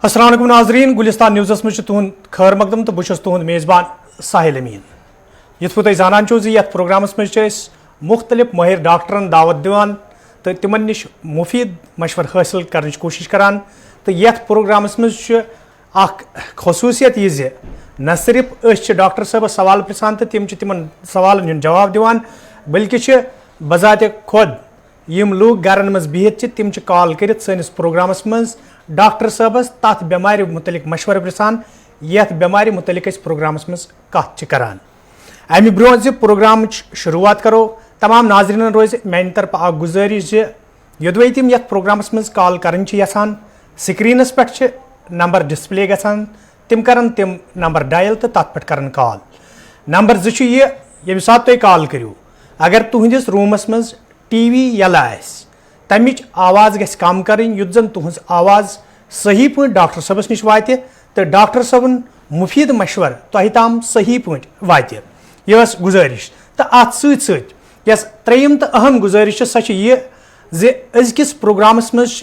अस्सलाम वालेकुम नाजरीन, गुलिस्तान न्यूज़स में तुहद खैर मकदम तो बहुत तुहद मेज़बान साहिल अमीन। यथ पो जानान यथ प्रोग्रामस में मुख्तलिफ माहिर डॉक्टरन दावत दिवान तो तिमन निश मुफीद मशवर हासिल करने कोशिश करान। तो यथ प्रोग्रामस में खसूसियत यह न सिर्फ डॉक्टर साहब सवाल पृछान तो तिमन सवाल जवाब दिवान, बल्कि बजात खुद यम लोग गरन मज बिहित तिम कॉल कर सैनिस प्रोग्रामस मज डॉक्टर साहबस तथ बेमार मुतलिक मशवर पृछान, यथ बेमार मुतलिक प्रोग्रामस मज कत करान। अमि ब्रो प्रोग्राम शुरुआत करो तमाम नाजरीन रोज मेन तरफ गुजारिश योदवे तिम यथ प्रोग्रामस मज कॉल कर यसान स्क्रीनस पे नंबर डिस्प्ले गसान तिम करन तिम नंबर डायल तो तथ पे करन कॉल। नंबर जो ये सात तुम कॉल करो अगर तुहंदिस रूमस मज टीवी यला तमिच आवाज़ गस कम करें युत जन तुहज आवाज़ सही पे डॉक्टर साहबस निश वात तो डॉक्टर साहबन मुफीद मशवर तह ताम सही पे वात यह गुजारिश। तो अत सस त्रेयम तो अहम गुजारिश सो अजकिस प्रोग्रामस मज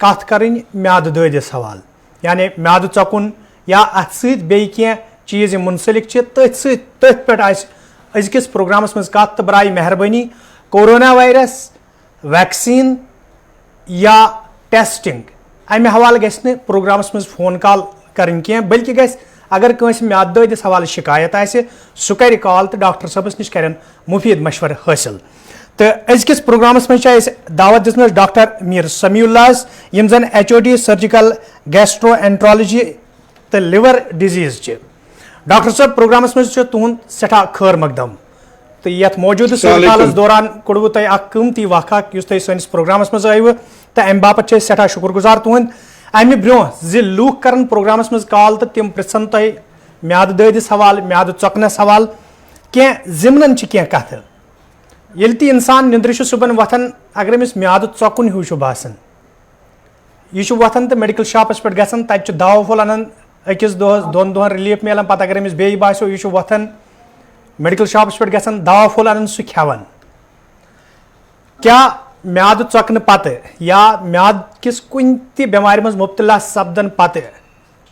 कत करें म्याद ददिस हवाल यानी म्याद चकुन या अत सह चीज़ मुंसलिक तथ पे अजकिस प्रोग्रामस मज कत तो बराए मेहरबानी कोरोना वायरस वैक्सीन या टेस्टिंग अमे हवाल गि प्रोग्रामस मज फोन कॉल करें कह बल्कि अगर कंस म्याद ददिस हवाल शिकायत आए सह कर कॉल तो डॉक्टर साहबस निश कर मुफीद मशवर हासिल। तो अजकिस प्रोग्रामस मज दावत दिस डॉक्टर मीर समीउल्लाह यम जन HOD सर्जिकल गैस्ट्रोएंट्रोलॉजी तो लिवर डिजीज डॉक्टर साहब प्रोग्रामस मज तुहद सठा खैर मकदम। तो ये मौजूद सूरत दौरान कोड़व तुम कीमती वाक़ा सैनिस प्रोग्रामस मज आयु तो अमे बापत सठा शुक्रगुजार तुहद। अमि ब्रो लूख कर प्रोग्रामस मज कॉल तो तिम पृछन तुम म्याद ददिस हवाल म्याद चौकनस हवाल कह जिमन कह कथ ये इंसान निंद्र सुबह वथन अगर अमिस म्याद चौकुन हूँ बासान यह वथन तो मेडिकल शॉपस पे गसान तत दवा फुल अनान अकिस दोन दोहन रिलीफ मिलान पा अगर अमिस बे बासो यह वथन मेडिकल शॉपस पे गसान दवा फुल अनान सह खेवान। क्या म्याद चौकन पत या म्याद किस कुन बेमार मज मुब्तला सपदन पत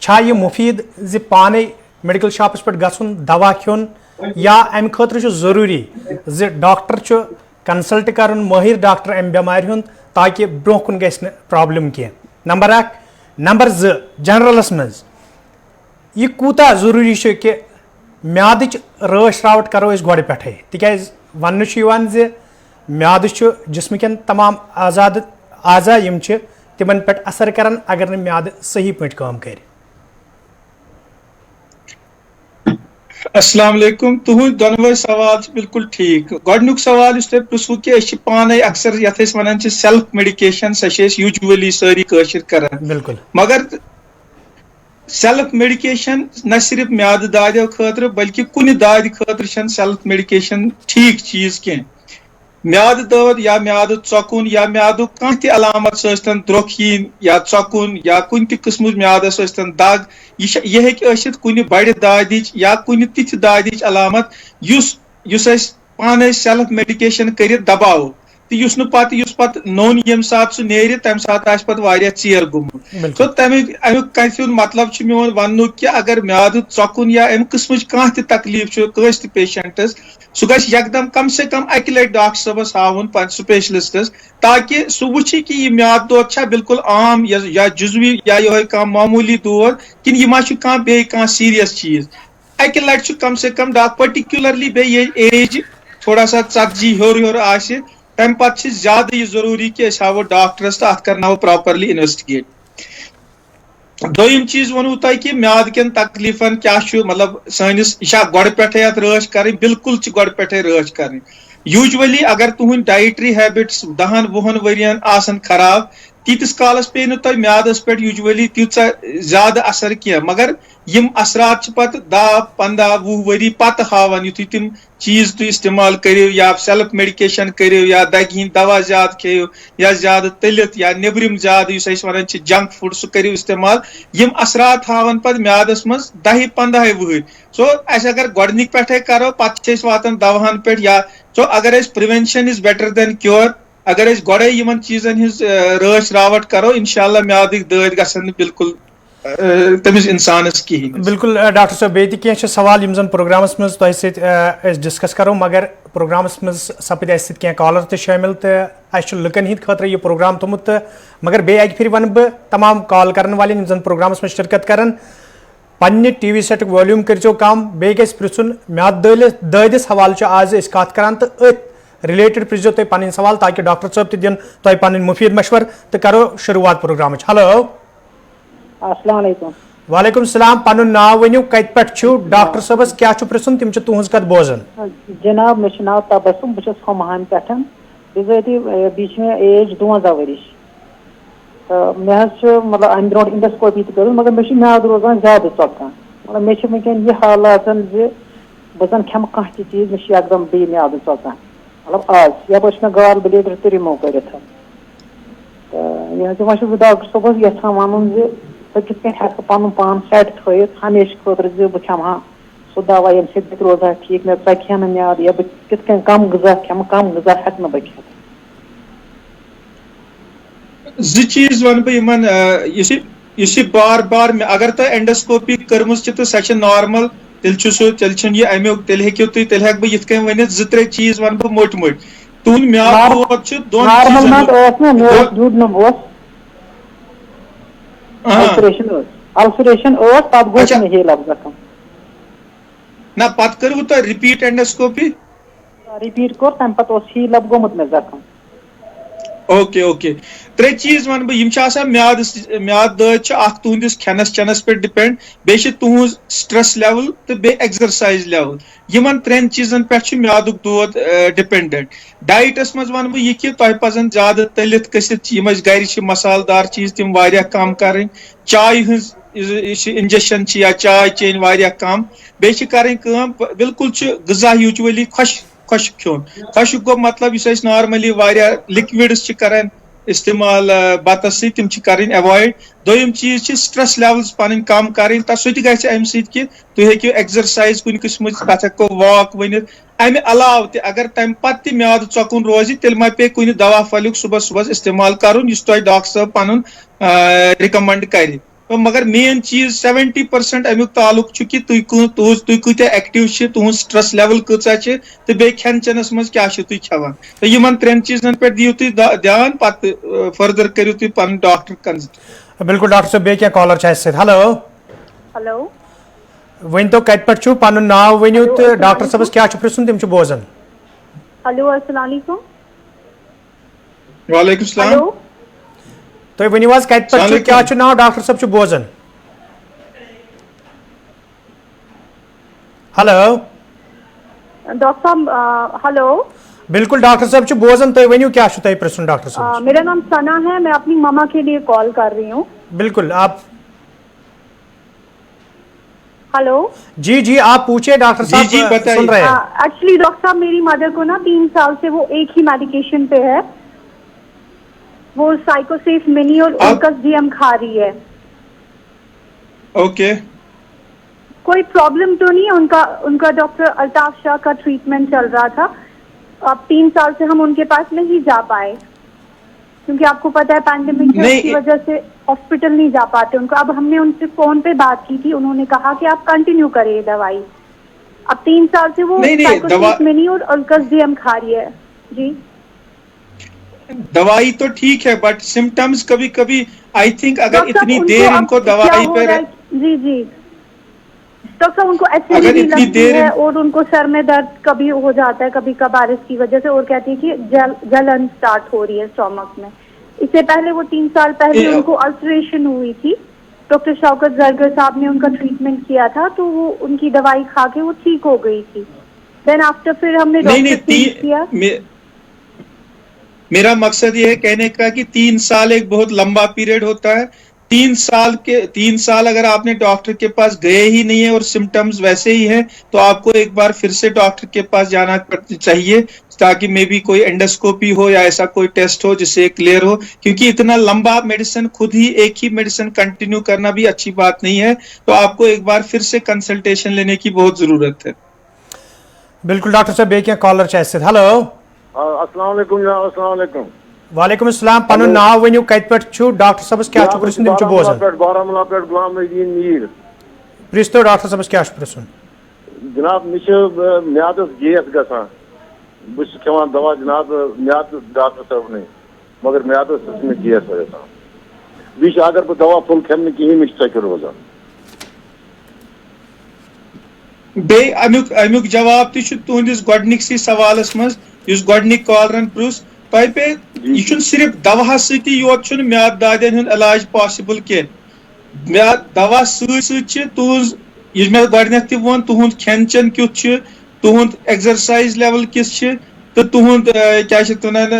यह मुफीद पाने मेडिकल शॉपस पे गसन दवा खोन या अमि खतर जरूरी डॉक्टर कंसल्ट कर माहिर डॉक्टर अमि बेमार हुंद ताकि ब्रोह कुन गि प्रॉब्लम कह। नंबर 1 नंबर 2 जनरलस मज यह कूता जरूरी कि म्यादच रच रावट करो गो पे तिकाज वन म्याद जिस्म कन तमाम आज़ा यम तिमन पे असर करान अगर न म्याद सही पे काम कर। अस्सलाम वालेकुम तुहद दोनवे सवाल बिल्कुल ठीक। गोडनुक सवाल तुम पृछो कि पाने अक्सर यथ वन सेल्फ मेडिकेशन सह यूजुअली सारी कशर कर बिल्कुल मगर सेल्फ मेडिकेशन न सिर्फ म्याद दाद खतर बल्कि कुन दाद खतर सेल्फ मेडिकेशन ठीक चीज कह। म्याद दर्द या म्याद चौकुन या म्याद कह अलामत सन द्रोखीन या चौकुन या कुन किस्म म्यादस दाग यह कुन बड़ दादिच या कुन तिथ दादिच अलामत पाने सेल्फ मेडिकेशन कर दबाव तो पत नोन यम सात सह नेर तम सात चेर गुमुत। तो अमुक कथ मतलब मोन वन कि अगर म्याद चौकुन या अमि किस्म कह तकलीफ कस पेशेंटस सह गम कम से कम अक लट डॉक्टर साहबस हावन स्पेशलिस्टस ताकि सह वुच कि यह म्याद दौद बिल्कुल आम या जुजवी या यह मामूली दौद कि यह बे सीरियस चीज अक लट कम से कम पर्टिकुलरली बे एज थोड़ा सा 40 हर आसे तम पे ज्यादा यह जरूरी कि हावो डॉक्टरस तो अत कर प्रॉपरली इन्वेस्टिगेट। दोयम चीज वनु तुम कि म्याद कन तकलीफन क्या मतलब सैनिस यह गोड़ पे अत रच कर बिल्कुल गोड़ पे रच कर। यूजुअली अगर तुहद डाइटरी हैबिट्स 10-20 वरियन आसन खराब तीस कालस पे तुम म्यादस पे यूजुअली तीचा ज्यादा असर कह मगर यम असरात पत 10-15-20 वरी पत हावन युथु तिम चीज तुम इस्तेमाल करो या सेल्फ मेडिकेशन करो या दगी दवा ज्यादा खेयो या ज्यादा तलित या नेबरिम ज्यादा वन जंक फूड सह करो इस्तेमाल यम असरात हावन पत म्यादस मज 10-15 वहर। सो अगर गोडनिक पे करो पे वातान दवाहन पे या सो अगर prevention is better than cure अगर गोड़े यमन चीजन हिज रच रावट करो इंशाल्लाह म्यादिक दद गसन बिल्कुल तमिस इंसानस कहीं। बिल्कुल डॉक्टर साहब बेति कह सवाल यम जन प्रोग्रामस मज तह सत डिस्कस करो मगर प्रोग्रामस मज सपद अस सत कॉलर तो शामिल तो लुकन हिंद खतर यह प्रोग्राम थोमुत मगर बे अक फिर वन बह तमाम कॉल कर वाले जन प्रोग्रामस मज शिरकत कर पन्ने टीवी सेट वॉल्यूम करो कम बे गस पृछुन म्याद ददिस हवाले आज कत करान तो अथ रिलेटेड पृछो तुम पन सवाल ताकि डॉक्टर साहब तह दिन तुम पन मुफीद मशवर तो करो शुरुआत प्रोग्राम। हेलो अस्सलाम वालेकुम। वालेकुम सलाम। पनुन नाव वनियो कत पे डॉक्टर साहबस क्या पृछुन तिम तुहज कत बोजन। जनाब मे नाव तबसुम बस हमहान पे बिजाती बीच में एज 52 वरिश तो मे मतलब अम ब्रो इंडोस्कोपी कर मगर मे म्याद रोजान ज्यादा चौकान मतलब मे वनकन यह हालात बह जन खम कह चीज मे एकदम बे म्याद चौकान मतलब आज यप मे गाल ब्लेडर तो रिमूव कर यह वह डॉक्टर साहब यहां वन कत पन पान सेट थत हमेशा खुद बह खमा सह दवा ये सत रोजा ठीक मे चखे म्याद या बह कित कम गजा खम कम गजा हेक न बह चीज वन बह बार बार अगर तुम एंडोस्कोपी कर्म तो सह नॉर्मल तेल अमुक तेल हेक्यो तुम तेल हेक बह ये वन 2-3 चीज वन बह मोट मोट तुहद म्याद अल्सरेशन तब गो हे लफ्ज ना पत कर तुम रिपीट एंडोस्कोपी रिपीट कोर तम पे ही लब गोमुत मे जख्म। ओके ओके 3 चीज वन बह म्याद म्याद दद तुहस खनस चनस पे डिपेंड बे तुहज स्ट्रेस लेवल तो बे एक्सरसाइज लेवल यमन 3 चीजन पे म्याद दद डिपेंडेंट। डाइटस मज वन बह यह तुह पजन ज्यादा तलित कसित गर मसालदार चीज तिम कम कर चाय हज इंजेक्शन या चाय चेन कम बे बिल्कुल गजा यूजुअली खुश खोन खुश गो मतलब नॉर्मली लिक्विड्स करान इस्तेमाल बतस तिम अवॉइड। दोयम चीज स्ट्रेस लेवल्स पन कम कर सह अम तुम हेक्यो एक्सरसाइज कुन किस्म तथ हेको वॉक वन अमे अलाव अगर तम पे म्याद चौकुन रोज तेल मा पे कुन दवा फलिक सुबह सुबह इस्तेमाल कर डॉक्टर साहब पन रिकमेंड कर मगर मेन चीज 70% अमुक तालुक कि तुम कूत्या एक्टिव तुह स्ट्रेस लेवल कचा तो बे खेन चेनस मज क्या तुम खेवान तो इन 3 चीजन पे दियो तुम ध्यान पत फर्दर करो तुम पन डॉक्टर कंसल्ट। बिल्कुल डॉक्टर साहब बे क्या कॉलर हेलो हेलो वन तो कत पे पन नाव वनियो तो डॉक्टर साहबस क्या पृछुन तिम बोजन। हेलो अस्सलाम वालेकुम। वालेकुम सलाम। तो वनियो कत पे क्या नाव डॉक्टर साहब बोजन। हेलो डॉक्टर साहब हेलो बिल्कुल डॉक्टर साहब बोजन तो वनियो क्या तुम पृछुन डॉक्टर साहब। मेरा नाम सना है मैं अपनी मामा के लिए कॉल कर रही हूँ। बिल्कुल आप हेलो जी जी आप पूछिए डॉक्टर साहब जी सुन रहे हैं। एक्चुअली डॉक्टर साहब मेरी मदर को ना 3 साल से वो एक ही मेडिकेशन पे है वो साइकोसेफ मिनी और उनकस डीएम खा रही है। ओके कोई प्रॉब्लम तो नहीं है उनका डॉक्टर अल्ताफ शाह का ट्रीटमेंट चल रहा था। अब 3 साल से हम उनके पास नहीं जा पाए क्योंकि आपको पता है पैंडेमिक की वजह से हॉस्पिटल नहीं जा पाते उनको। अब हमने उनसे फोन पे बात की थी उन्होंने कहा कि आप कंटिन्यू करिए दवाई। अब 3 साल से वो साइकोसेफ मिनी और उनकस डीएम खा रही है। जी दवाई तो ठीक है बट सिम्टम्स कभी कभी आई थिंक अगर इतनी देर उनको दवाई पे जी जी डॉक्टर साहब उनको एसिडिटी लगती है और उनको सर में दर्द कभी हो जाता है कभी कभार इसकी वजह से और कहती है कि जलन स्टार्ट हो रही है स्टोमक में। इससे पहले वो 3 साल पहले उनको अल्सरेशन हुई थी डॉक्टर शौकत जरगर साहब ने उनका ट्रीटमेंट किया था तो वो उनकी दवाई खा के वो ठीक हो गई थी। देन आफ्टर फिर हमने डॉक्टर चेंज किया। मेरा मकसद ये है कहने का कि 3 साल एक बहुत लंबा पीरियड होता है। 3 साल अगर आपने डॉक्टर के पास गए ही नहीं है और सिम्टम्स वैसे ही हैं तो आपको एक बार फिर से डॉक्टर के पास जाना चाहिए ताकि मे बी कोई एंडोस्कोपी हो या ऐसा कोई टेस्ट हो जिससे क्लियर हो क्योंकि इतना लंबा मेडिसिन खुद ही एक ही मेडिसिन कंटिन्यू करना भी अच्छी बात नहीं है तो आपको एक बार फिर से कंसल्टेशन लेने की बहुत जरूरत है। बिल्कुल डॉक्टर साहब बे क्या कॉलर हेलो अस्सलाम वालेकुम। वालेकुम अस्सलाम पनुन नाव वनियो कत पे डॉक्टर साहबस क्या प्रश्न तुम बोजान बारामूला पे गुलाम नदीन मीर प्रिस्तो डॉक्टर साहबस क्या प्रश्न जनाब म्यादस गैस गसान बस खेवान दवा जनाब म्याद डॉक्टर साहब ने मगर म्यादस में गैस गसान बीच अगर बह दवा फुल खेन कहीं मे चक्कर रोजान बे अमुक जवाब तुंदिस गोडनिकसी सवालस मज युस गोडनिक कॉलरन प्रुस तय पे यह सिर्फ दवा सती योत म्याद दादन हुंद इलाज पॉसिबल के म्याद दवा तुज यह मे गोडनेथ ति वोन तुहुंद खेन चेन क्युत तुहुंद एक्सरसाइज लेवल किस तो तुहुंद क्या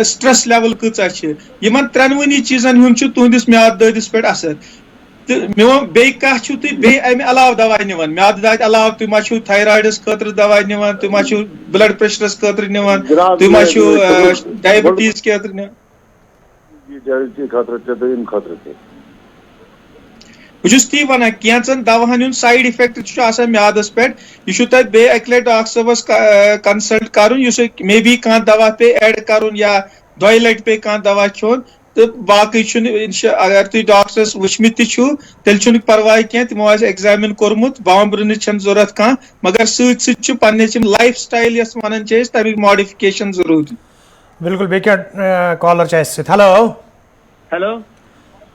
स्ट्रेस लेवल कचा यमन त्रेनवनी चीजन हुंद तुहंदिस म्याद दादिस पे असर तो मे बे कह तुम अमे अलाव दवा निवान म्याद दाद अलाव तुम थायराइडस खतर दवा निवान तुम ब्लड प्रेशरस खतर निवान तुम डायबिटीज खतर बस ती वन कैंचन दवाहन हुंद साइड इफेक्ट म्यादस पे यह तक अक लट डॉक्टर साहबस कंसल्ट कर मे बी कह दवा पे एड कर या 2 लट पे कह दवा खोन तो बाकी अगर तुम डॉक्टरस वुचमित तेल परवाह कह तमो एग्जामिन कोर्मुत बाम्ब्रन जरूरत कह मगर सत पे लाइफ स्टाइल वन तमिक मॉडिफिकेशन जरूरी बिल्कुल बे कॉलर हेलो हेलो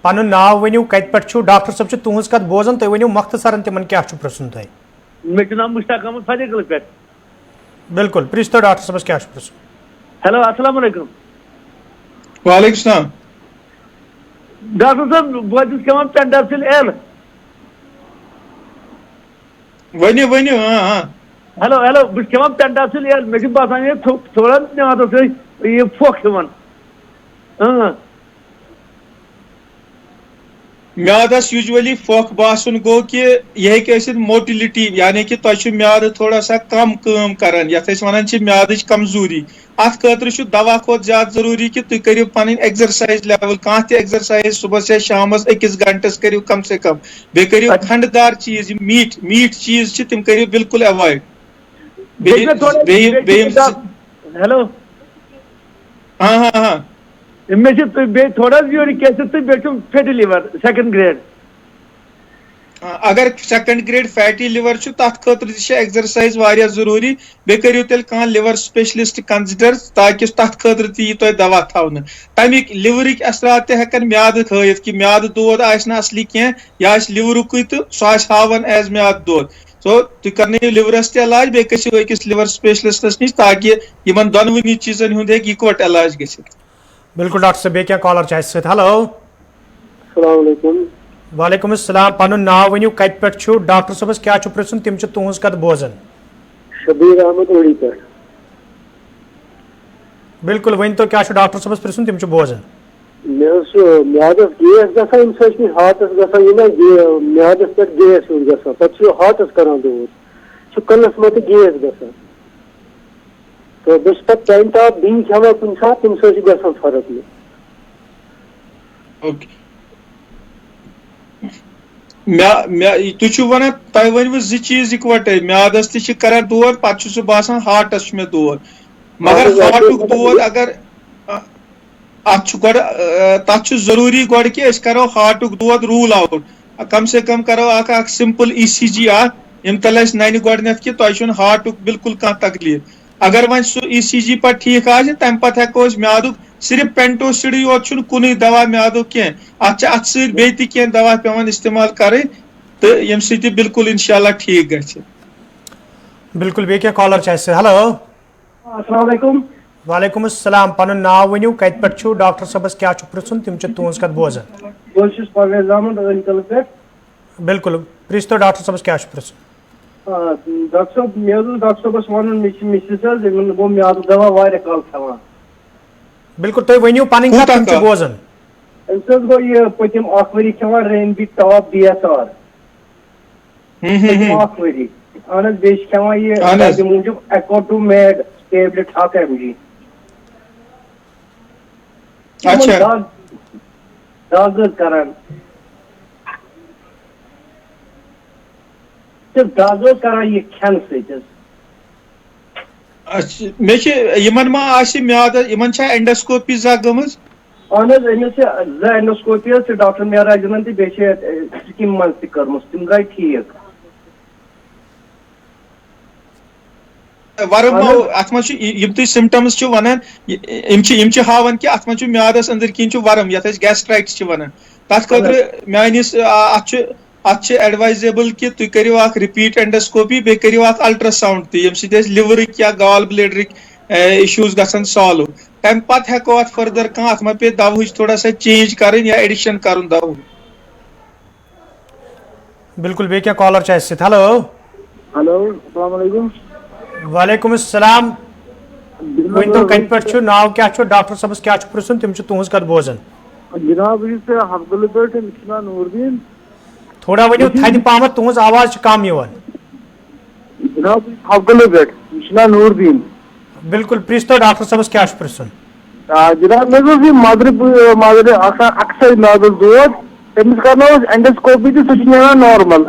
पनुन नाव वनियो कत पे डॉक्टर साहब तुहज कत बोजान तुम वनियो मख्तसरन तिमन क्या प्रश्न तुम मे नाम मुश्ताक अहमद फतेहकल पे बिल्कुल प्रिस्तो डॉक्टर साहब क्या प्रश्न हेलो अस्सलाम वालेकुम वालेकुम सलाम डॉक्टर साहब बहुत खेवान पेंटासिल एल वनियो वनियो हाँ हेलो हेलो बस खेवान पेंटासिल एल मे बसान ये थोड़ा ये फोक खेवान म्यादस यूजुअली फोक बासन गो कि यह मोटिलिटी यानी कि तुम म्याद थोड़ा सा कम काम करान ये वन म्याद कमजोरी अत खतर दवा खोत ज्यादा जरूरी कि तुम करो पन एक्सरसाइज लेवल कह एक्सरसाइज सुबह से शाम 1 घंटस करो कम से कम बे करो खंडदार चीज मीट चीज तम करो बिल्कुल अवॉइड हेलो हाँ हाँ हाँ मे थोड़ा यूरिक एसिड तो फैटी लिवर 2nd ग्रेड अगर 2nd ग्रेड फैटी लिवर तथ खतर एक्सरसाइज वारिया जरूरी बे करो तेल कह लिवर स्पेशलिस्ट कंसिडर ताकि तथ खतर ती दवा थवन तमिक लिवरिक असरात हेकन म्याद खित कि म्याद दोद असली कह यह लिवरुक तो सह हावन एज म्याद दोद सो तुम कर लिवरस इलाज बे अकिस लिवर स्पेशलिस्टस नश ताकि इन दोनवनी चीजन हुंद इकवट इलाज गसित बिल्कुल डॉक्टर साहब क्या कॉलर हेलो वालेकुम अस्सलाम पनुन नाव वनियो कत पे डॉक्टर साहबस क्या प्रश्न तिम तुहज कत बोजान शबीर अहमद ओड़ी पे बिल्कुल वन तो क्या डॉक्टर साहबस प्रश्न तिम बोजान म्यादस गैस गसान हार्टस गसान म्यादस पे गैस गसान पे हार्टस कर दूर कनस मत गैस गसान तो बस पे पेंटाप बी खेवान कुछ सात तम गसान फर्क तुम वन तुम वन चीज इकवटे म्यादस कर दौर पे बासान हार्टस मे दौर मगर हार्टुक दौर अगर तथ जरूरी गो कि करो हार्टुक दौर रूल आउट कम से कम करो सिंपल ECG यम तल नन गोडनेथ कि तुम हार्टुक बिल्कुल कह तकलीफ अगर वन सह ECG पे ठीक तम पे हेको म्यादुक सिर्फ पेंटोसिड योत कुन दवा म्यादुक कह अत सह दवा पेवान इस्तेमाल कर तो यम सह बिल्कुल इंशाल्लाह ठीक ग बिल्कुल बे क्या कॉलर हेलो अस्सलाम वालेकुम वालेकुम अस्सलाम पनुन नाव वनियो कत पे डॉक्टर साहबस क्या प्रश्न तिम तुहज कत बोजान परवेज अहमद बिल्कुल प्रिस्तो डॉक्टर साहबस क्या प्रश्न डॉक्टर साहब मे डॉक्टर साहबस वन मिसिस गो म्याद दवा वारिया काल खेवान बिल्कुल तुम वनियो पन कत तिम बोजान अम्स गो यह पतिम वरी खेवान रेनबी टॉप DSR वरी अहन बे खेवान यह मूजूब एकोटूमेड टेबलेट 7 mg अच्छा दाग करान दाग करान यह खेन सत मे म्याद इन एंडोस्कोपी जा गमज एंडोस्कोपी डॉक्टर मेहराजन तो स्कीम मन तम तम गई ठीक वरम अत मम सिम्टम्स वनान हावान कि अत मज म्यादस अंदर किन वरम ये गैस्ट्राइटिस वनान तथ खतर मानिस अत एडवाइजेबल कि तुम करो रिपीट एंडोस्कोपी बे करो अल्ट्रासाउंड तम लिवर या गॉल ब्लेडर इश्यूज गसन सॉल्व तम पत हेको अत फर्दर कह अत मा पे दवा थोड़ा सा चेंज कर या एडिशन कर दवा बिल्कुल बे क्या कॉलर हेलो हेलो अस्सलाम वालेकुम वालेकुम अस्सलाम वन तो कत पे नाव क्या डॉक्टर सबस क्या पृछन तम तुज कत बोजन जनाब हफ्गल पे नूरदीन थोड़ा वो थद पहम तुज आवाज कम जनाब हफ्गल पे नूरदीन बिल्कुल पृछ तो डॉक्टर सबस क्या पृछन जनाब मे मदर अक्सर मैदस दौद तमिस कर एंडोस्कोपी तो सह नॉर्मल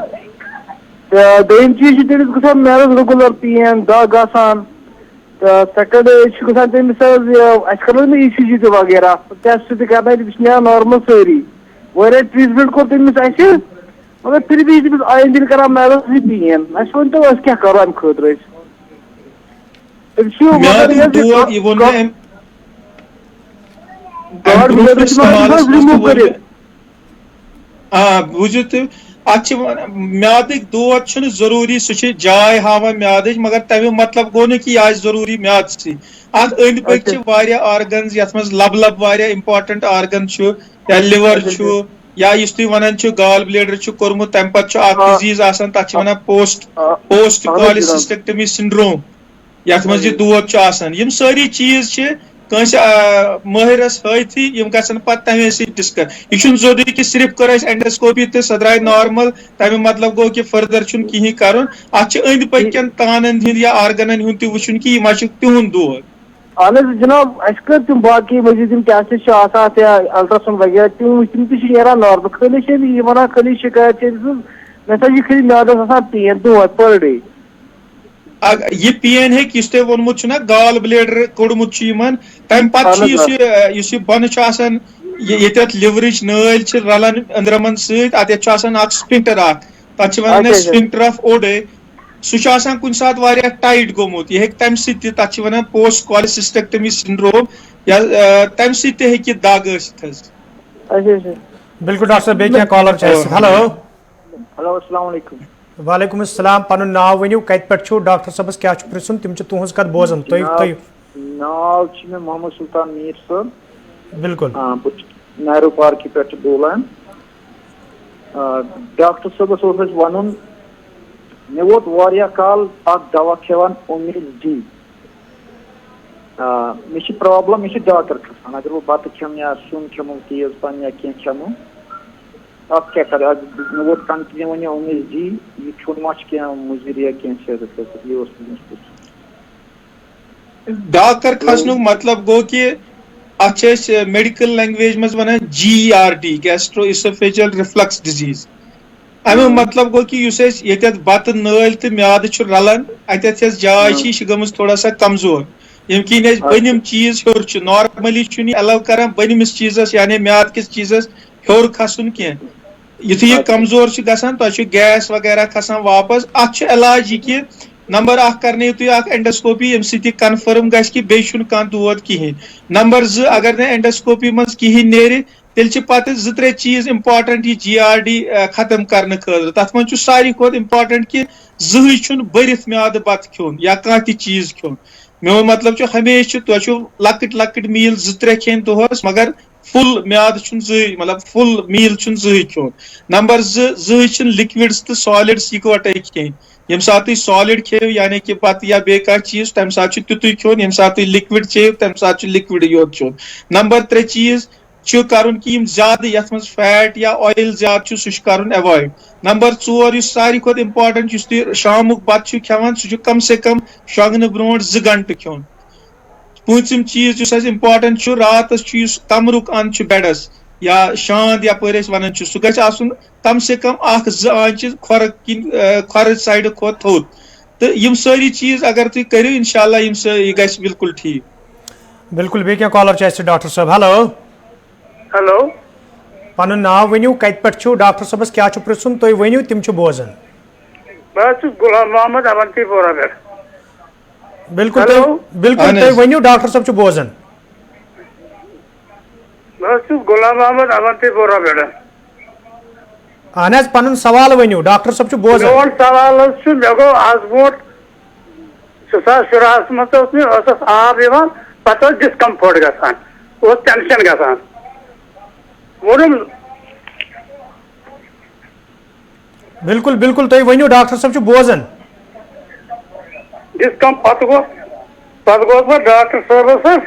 दोम चीज तमिस ग मैदस रेगुलर पेन दग गसान सेकंड तमिस कर ECG वगैरह टेस्ट कर नॉर्मल सारी वारिया ट्रीटमेंट कोर तमिस मगर फिर भी आइन दिन कर मैदस पेन वन तो क्या करो अम खतर बुझो तुम म्यादिक दौद जरूरी सह जाय हावान म्याद मगर तमें मतलब गो न कि यह जरूरी म्याद सी अत अंद पक आर्गन ये लब लब वारिया इंपॉर्टेंट आर्गन या लिवर या तुम वन गॉल ब्लेडर कोर्मुत तम पे डिजीज तथ वन पोस्ट पॉलिसिस्टेक्टमी सिंड्रोम यथ मज दौद यम सारी चीज माहिरस हथी गसन पे तमे डिस्कस यह जरूरी कि सिर्फ कर एंडोस्कोपी तो सह द्राय नॉर्मल तमें मतलब गो कि फर्दर कहीं कर अंद पकन तानन हंद या आर्गनन हूं तह वुन कि यह तिहुंद दौद अहन जनाब अह तम बाकी मजीद टेस्ट अल्ट्रासाउंड वगैरह तम तह नॉर्मल खाली वन खाली शिकायत मे खाली म्यादस पेन दौद पर डे यह पेन हे वोनमुत गॉल ब्लेडर कोड़मुत तम पे बन ये लिवरच नाल रलान अंद्रमन सत स्पिंक्टर तथ वन स्पिंक्टर ऑफ ओडे सह कुछ सात टाइट गोमुत यह तम तथ वन पोस्ट पॉलिसिस्टेक्टमी सिंड्रोम या तम सह दग बिल्कुल डॉक्टर साहब बे कॉलर हेलो हेलो अस्सलाम वालेकुम वालेकुम अस्सलाम पन नाव वनु कत पे डॉक्टर सबस क्या पृछन तम तुज कत बोजन नाव मे मोहम्मद सुल्तान मीर सर बिल्कुल नेहरू पार्क पे बोलान डॉक्टर सबस वन मे वोत वारिया काल दवा खेवान उम्मीद डी मे प्रॉब्लम मे डाकर खसान अगर वो बत खेम या सुन खेमो तेज पन या कह खेमो अब क्या कर मे वोत कंटिन्यू वन उम्मीद डी यह छुन मा कह मुजर या कह डाकर खसन मतलब गो कि अत मेडिकल लैंग्वेज मज one GERD gastroesophageal reflux disease अमे मतलब गो कि ये बत नाल तो म्याद रलान अत जाय गम थोड़ा सा कमजोर यम कि बनिम चीज हर नॉर्मली अलाउ कर बनिमिस चीजस यानी म्याद किस चीजस हर खसन कह युथ यह कमजोर गसान तुम गैस वगैरह खसान वापस अत इलाज यह नंबर कर एंडोस्कोपी यम सह कन्फर्म गि कह दौद कहें नंबर 2 अगर ने एंडोस्कोपी मज कहें नेर तेल पे 2-3 चीज इंपॉर्टेंट यह GERD खत्म करने खतर तथ मज सारी खुद इंपॉर्टेंट कि जहन बरित म्याद बत खोन या कह चीज खोन मोन मतलब हमेशा तुम लकट लकट मील 2-3 खेन दोहस मगर फुल म्याद मतलब फुल मील खोन नंबर 2 लिक्विड्स तो सॉलिड्स इकवटे कहें यम सात सॉलिड खेव यानी कि पत या बे चीज तम सात तुत खोन यम सात लिक्विड चेव तम सात लिक्विड योत खोन नंबर 3 चीज कर ज्यादा ये मज फैट या ऑयल ज्यादा सह कर अवॉइड नंबर 4 सारी खुद इंपॉर्टेंट शामुक बत खेवान सह कम से कम शोगन ब्रो 2 घंटे खोन 5th चीज इंपॉर्टेंट रात कमरुक अंत बेडस या शांत यपर वन सह गन कम से कम 2 आंच खोर साइड खो थोद तो यम सारी चीज अगर तुम करो इंशाल्लाह यह बिल्कुल ठीक बिल्कुल बे कॉलर डॉक्टर साहब हेलो हेलो पनुन नाव वनियो कत पे डॉक्टर सबस क्या पृछुन तुम वनियो तिम बोजन बस गुलाम मोहम्मद अवंतीपोरा पे बिल्कुल बिल्कुल तुम वनियो डॉक्टर सब बोजन बस गुलाम मोहम्मद अवंतीपोरा पे अहन पनुन सवाल वनियो डॉक्टर सब बोजन मोन सवाल मे गो आज ब्रोट 2016 मज आब पे डिस्कम्फर्ट गसान टेंशन गसान वोनम बिल्कुल बिल्कुल तुम वनियो डॉक्टर सब बोजन डिस्कम पे गोस बह डॉक्टर साहब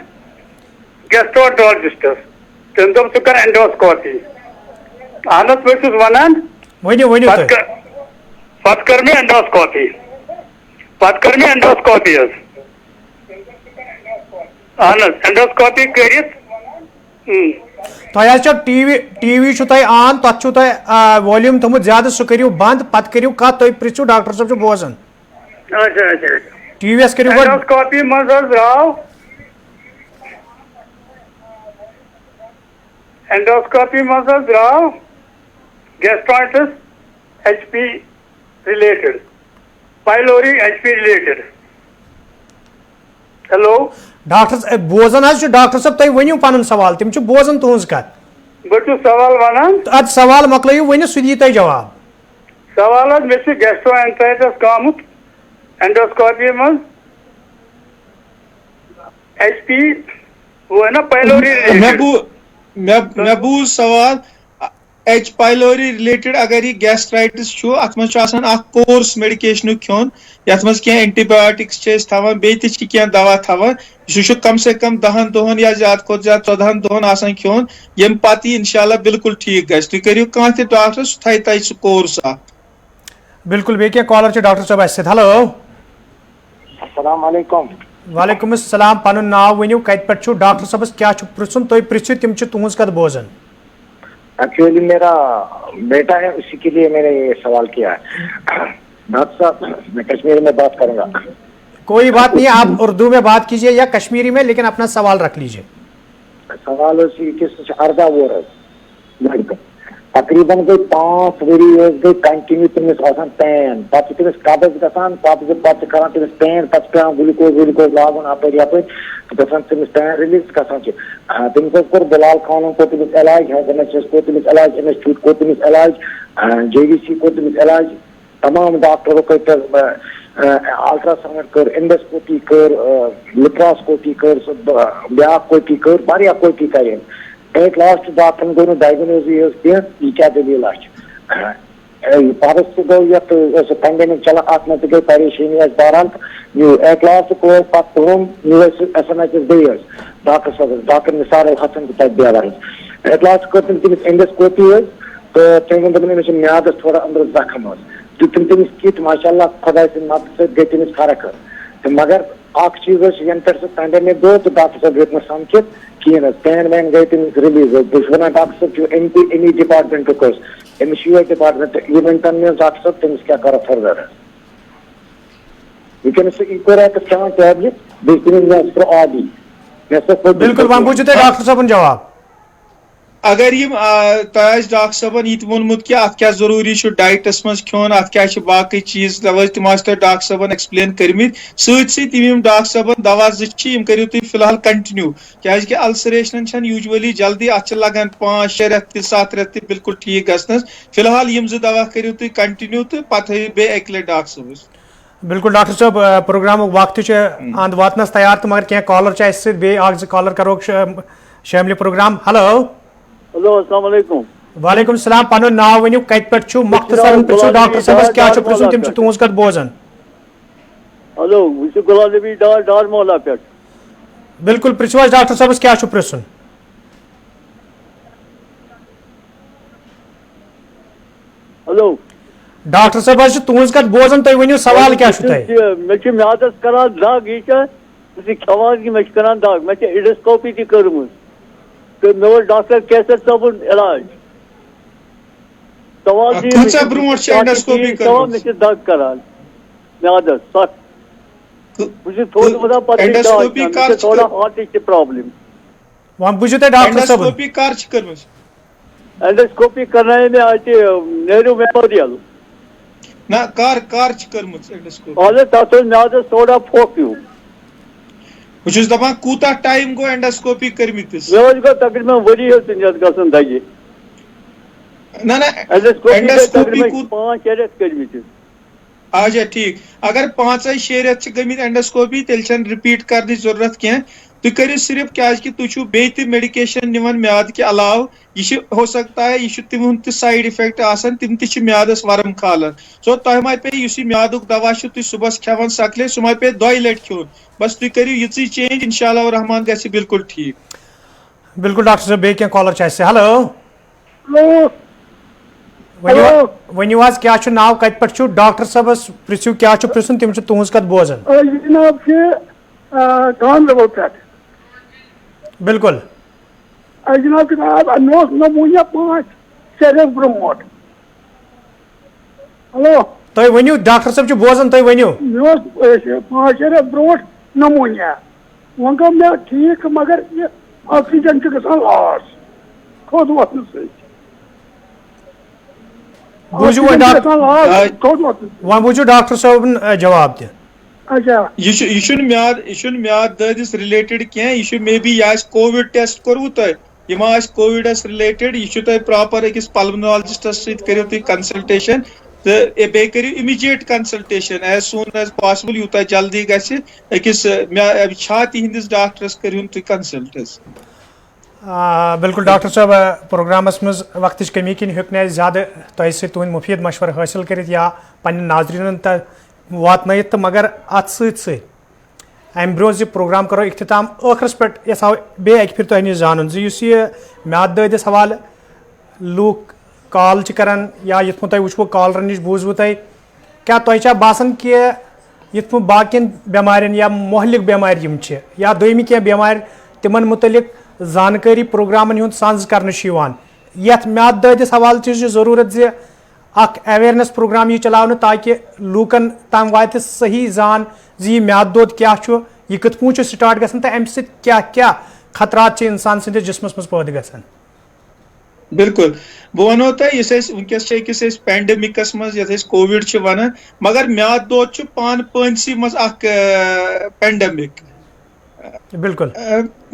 गेस्ट्रोन्टरोलजिस्टस तम दोप षु कर एंडोस्कोपी अहन बस वनान वनियो वनियो पत कर मे एंडोस्कोपी अहन एंडोस्कोपी कर टीवी आन तथ वॉल्यूम थमुत ज्यादा सह करियो बंद पत करियो कत तुम पृछो डॉक्टर सब बोजन टीवी करियो एंडोस्कोपी मज द्राव gastritis HP related pylori HP related hello doctor बोजन डॉक्टर साहब तुम वनियो पन सवाल तिम बोजन तुज कत बहुत सवाल वनान अद सवाल मकलू वन सह दी तुम जवाब सवाल मे गैस्ट्रोएंटराइटिस गमुत एंडोस्कोपी मज HP वो है ना पाइलोरी मैं बूझ सवाल H पाइलोरी रिलेटेड अगर यह गैस्ट्राइटिस अत कोर्स मेडिकेशन खोन ये एंटीबायोटिक्स थवान बे दवा थवान यह कम से कम 10 दोहन या ज्यादा खुद ज्यादा 14 दोहन खोन यम पत इंशाल्लाह बिल्कुल ठीक गि तुम करियो कह डॉक्टर सह थी तह कोर्स बिल्कुल बे कॉलर डॉक्टर साहब हेलो अस्सलाम वालेकुम वालेकुम अस्सलाम पनुन नाव वनियो कत पे डॉक्टर साहब क्या पृछुन तुम पृछो तिम तुज कत बोजन एक्चुअली मेरा बेटा है उसी के लिए मैंने ये सवाल किया है डॉक्टर साहब मैं कश्मीरी में बात करूंगा कोई बात नहीं आप उर्दू में बात कीजिए या कश्मीरी में लेकिन अपना सवाल रख लीजिए सवाल अर्धा वो तकरीबन गई 5 वरी गई कंटिन्यू तमिस पैन पे कब्ज गसान करान तमिस पैन पे ग्लूकोज लागन अपर यप तमिस पैन रिलीज गसान तमिस कोर बिलाल खानन को तमिस इलाज को तमिस इलाज इंस्टीट्यूट को तमिस इलाज JVC को तमिस इलाज तमाम डॉक्टरों को अल्ट्रासाउंड कर एंडोस्कोपी कर लिप्रोस्कोपी कर ब्या कोटी कर वारिया कोटी कर एक लास्ट डॉक्टर गो डायग्नोज यह क्या दलील परस गो ये पेंडेमिक चला अत गई परेशानी बहरहाल एक लास्ट को तुम SMS बे डॉक्टर साहब डॉक्टर निसार हसन तक बेवर एक लास्ट कर तमिस एंडोस्कोपी तो तम वो मे म्यादस थोड़ा अंदर जख्म तमिस कित माशाल्लाह खुदा मदद से गई तमिस फर्क तो मगर अख चीज यन पे पेंडेमिक गो तो डॉक्टर साहब हेक समझित कहें पैन वैन गई तमिस रिलीज बहुत वन डॉक्टर साहब any department course Amish department यह वन डॉक्टर साहब तमिस क्या करो फर्दर वनस इकोरैक्स खान टैबलेट बेस आदि बिल्कुल वो डॉक्टर साहब जवाब अगर यम डॉक्टर साहबन यह वोनमुत कि अत क्या जरूरी डाइटस मज खोन अत क्या बाकी चीज तम डॉक्टर साहबन एक्सप्लेन करमित सम डॉक्टर साहबन दवा जम करियो तुम फिलहाल कंटिन्यू क्या अल्सरेशन यूजुअली जल्दी अत लगान 5-6 रेत 7 रेत बिल्कुल ठीक गसनस फिलहाल यम दवा करियो तुम कंटिन्यू तो पे बे एक डॉक्टर साहब बिल्कुल डॉक्टर साहब प्रोग्राम वक्त अंद वातनस तैयार तो मगर क्या कॉलर कॉलर करो शामिल प्रोग्राम हेलो अस्सलाम वालेकुम वालेकुम सलाम पनुन नाव वनियो कत पे मुख्तसरन पृछो डॉक्टर साहब क्या पृछुन तिम तुज कत बोजन हेलो वो गुलाम नबी डार मोहल्ला पे बिल्कुल पृछो डॉक्टर साहब क्या पृछुन हेलो डॉक्टर साहब तुज कत बोजन तुम वनियो सवाल क्या मे म्यादस करान दाग यह खवान कि मे करान दाग मे एंडोस्कोपी तक कर्मुत तो मे डॉक्टर कैसर साहब इलाज सवाल मे दग करान म्यादस थोड़ा हार्ट प्रॉब्लम वहां बुझो तै डॉक्टर साहब एंडोस्कोपी कर करमस एंडोस्कोपी करनाए में आज नेहरू मेमोरियल ना कर करमस एंडोस्कोपी आज तथ म्यादस थोड़ा फोक्यू बस दपान कूता टाइम गो एंडोस्कोपी करमितिस मे गो तकरीबन वरी तुनियत गसन दगी ना एंडोस्कोपी 5 रेत करमितिस अच्छा ठीक अगर 5-6 रेत गमित एंडोस्कोपी तेल रिपीट करने जरूरत कह तु करो सिर्फ क्या कि तुम बे मेडिकेशन निवन म्याद के अलाव यह हो सकता है यह तिम साइड इफेक्ट आसान तिम ति म्यादस वरम खालन सो तुम मत पे म्यादुक दवा तुम सुबह खेवान सकले सह मत पे 2 लट खेन बस तुम करो ये चेंज इंशाअल्लाह रहमान गि बिल्कुल ठीक बिल्कुल डॉक्टर साहब बे क्या कॉलर हेलो वनु आज क्या नाव कत पे डॉक्टर साहबस पृछू क्या पृछुन तिम तुज कत बोजन जनाब गांधरबल पे बिल्कुल जनाब जनाब नमूनिया 5-6 रेत ब्रोट हेलो तुम वनु डॉक्टर साहब बोजन तुम वनु 5-6 रेत ब्रोट नमूनिया वो गो मे ठीक मगर ऑक्सीजन गसान लॉस थोद वतन सत वह बुझो डॉक्टर साहब जवाब दि यह म्याद ददिस रिलेटेड कह यह मे बी यह कोविड टेस्ट करू तुम कोविडस रिलेटेड यह प्रॉपर अकिस पल्मोनोलॉजिस्टस सत करो तुम कंसल्टेशन तो बे करो immediate consultation as soon as possible यूत जल्दी गकिस छाती हिंदिस डॉक्टरस करो तुम कंसल्ट बिल्कुल डॉक्टर साहब प्रोग्रामस मज वक्त कमी किन हेक ज्यादा तुम तुंद मुफीद मशवर हासिल कर या पन्न नाजरीन तक वात तो मगर अत अम ब्रो प्रोग्राम करो इख्तिताम आखिरस पे यह बे अक फिर तुह नश जान म्याद ददिस हवाले लूक कॉल करान या ये तुह वो कॉलर नश बूजव तुह क्या तुह बासान कि ये बाकिन बेमारियन या मोहलिक बेमार या दोमी क्या बेमार तिमन मुतलिक जानकारी प्रोग्रामन हुंद सांझ कर म्याद ददिस हवाले जरूरत जे अख अवेयरनेस प्रोग्राम यह चलाव ताकि लूकन तम वात सही जान जी म्याद दौद क्या यह कत पू स्टार्ट गसान तो अम क्या खतरात इंसान सदिस जिस्मस मज पैदा गसान बिल्कुल बह वनो वनकस पेंडेमिकस मज ये कोविड वन मगर म्याद दौद पान पानसी मज पेंडेमिक बिल्कुल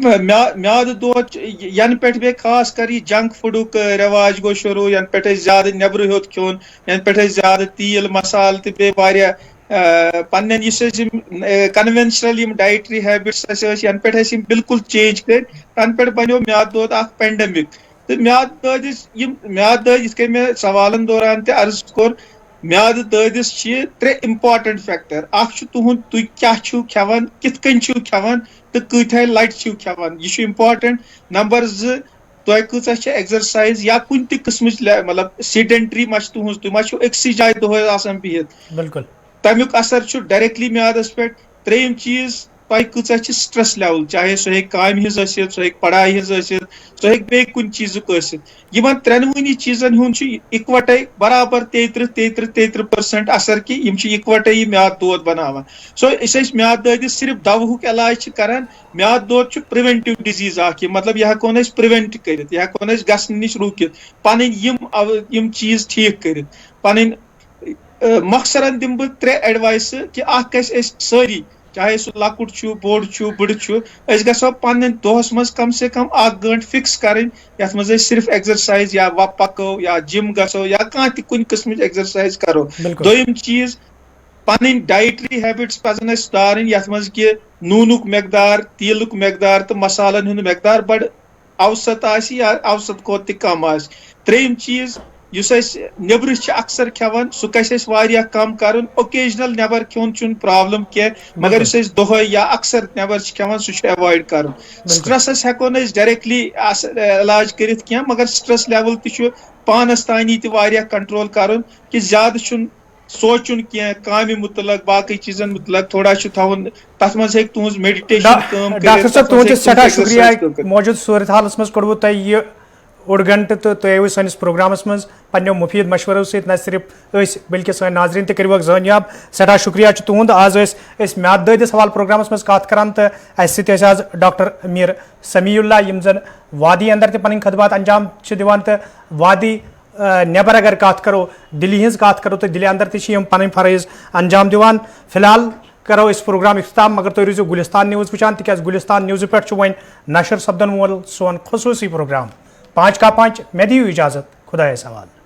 म्याद दौद यन पे बे खास कर जंक फूडुक रवाज गो शुरू यन पे ज्यादा नबर होत खोन यन पे ज्यादा तील मसाल तो बे पन्न कन्वेंशनल डाइटरी हैबिट्स यन पे बिल्कुल चेंज कर तन पे बनो म्याद दौद पेंडेमिक तो म्याद ददिस ये मे सवालन दौरान ते अर्ज कोर म्याद ददिस 3 इम्पॉर्टेंट फैक्टर तुहद तुम क्या खेवान कित खेवान तो कत्या लट खेवान यह इम्पॉर्टेंट नंबर 2 तुह कच एक्सरसाइज या कुन किस्म मतलब सीडेंटरी मा तुम अक्सी जाए दोहस बिहित बिल्कुल तमुक असर डायरेक्टली म्यादस पे 3 चीज तुह कच स्ट्रेस लेवल चाहे सह काम हिज सह पढ़ाई हिज सह बे कुन चीजुक इन 3 चीजन हुंद इकवटे बराबर 33% असर कि इकवटे म्याद दौद बनावान सो म्याद ददिस सिर्फ दवहुक इलाज करान म्याद दौद प्रिवेंटिव डिजीज मतलब यह हेको प्रिवेंट कर हेको गसन नश रुकित पन चीज ठीक कर पन मकसरन दिम बह 3 एडवाइस कि सारी चाहे सह लकुट बोड़ बुड़ गो पन्न दोहस मज कम से कम 1 घंटे फिक्स करें यथ मज सिर्फ एक्सरसाइज या पको या जिम गो या कह कुन किस्म एक्सरसाइज करो दोम चीज पन डाइटरी हैबिट्स पजन सुधारन यथ मज कि नूनुक मकदार तीलुक मकदार तो मसालन हुंद मकदार बड़ औसत या औसत खोत ति कम आस 3 चीज नबर अक्सर खेवान सह कम कर ओकेजनल नबर खोन प्रॉब्लम कह मगर दोह या अक्सर नबर खेवान सह अवॉइड कर स्ट्रेस हेको डायरेक्टली इलाज कर मगर स्ट्रेस लेवल तह पानस तानी कंट्रोल कर कि ज्यादा सोचुन कह काम मुतलक बाकी चीजन मुतलक थोड़ा थवन तथ मज तुज मेडिटेशन डॉक्टर साहब तुहद सठा शुक्रिया मौजूद सूरत हालस मज कोड़वो तुह ओड घंटे तो तुम सैनिस प्रोग्रामस मज पन्नो मुफीद मशवरों से न सिर्फ बल्कि सन नाजरीन तक ज़ानियाब सदा शुक्रिया तुंद आज म्याद ददिस हवाल प्रोग्रामस मज कत करान तो आज डॉक्टर मीर समीउल्लाह यम जन वादी अंदर ते पन खदमात अंजाम दिवान तो वादी नेबर अगर कत करो दिल्ली हज कत करो तो दिल्ली अंदर तम पन फरज अंजाम दिवान फिलहाल करो इस प्रोग्राम इख्तिताम मगर तुम रूजो गुलिस्तान न्यूज़ वुचान तिक गुलिस्तान न्यूज़ पे वन नशर सपदन वोल सोन खसूसी प्रोग्राम 5 का 5 मैं दी इजाज़त खुदा सवाल।